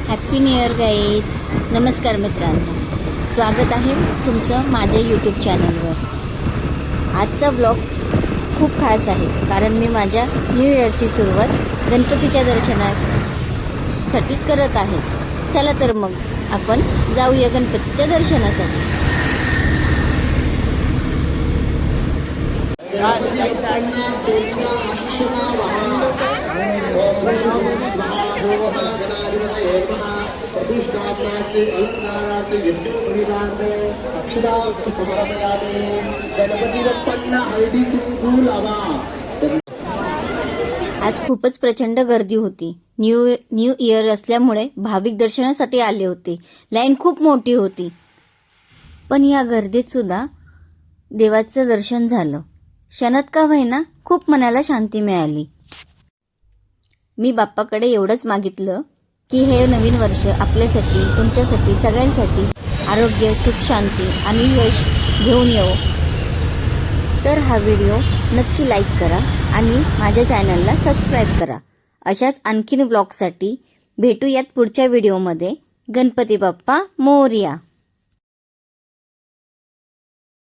Happy new year guys. नमस्कार मित्रांनो, स्वागत आहे तुमचं माझ्या यूट्यूब चॅनलवर. आजचा ब्लॉग खूप खास आहे कारण मी माझ्या न्यू इयरची सुरुवात गणपतीच्या दर्शनासाठी करत आहे. चला तर मग आपण जाऊया गणपतीच्या दर्शनासाठी. आज खूपच प्रचंड गर्दी होती. न्यू इयर असल्यामुळे भाविक दर्शनासाठी आले होते. लाईन खूप मोठी होती, पण या गर्दीत सुद्धा देवाचं दर्शन झालं. क्षणात का होईना खूप मनाला शांती मिळाली. मी बाप्पाकडे एवढंच मागितलं की हे नवीन वर्ष आपल्यासाठी, तुमच्यासाठी, सगळ्यांसाठी आरोग्य, सुख, शांती आणि यश घेऊन येऊ. तर हा व्हिडिओ नक्की लाईक करा आणि माझ्या चॅनलला सबस्क्राईब करा. अशाच आणखीन ब्लॉगसाठी भेटूयात पुढच्या व्हिडिओमध्ये. गणपती बाप्पा मोरया.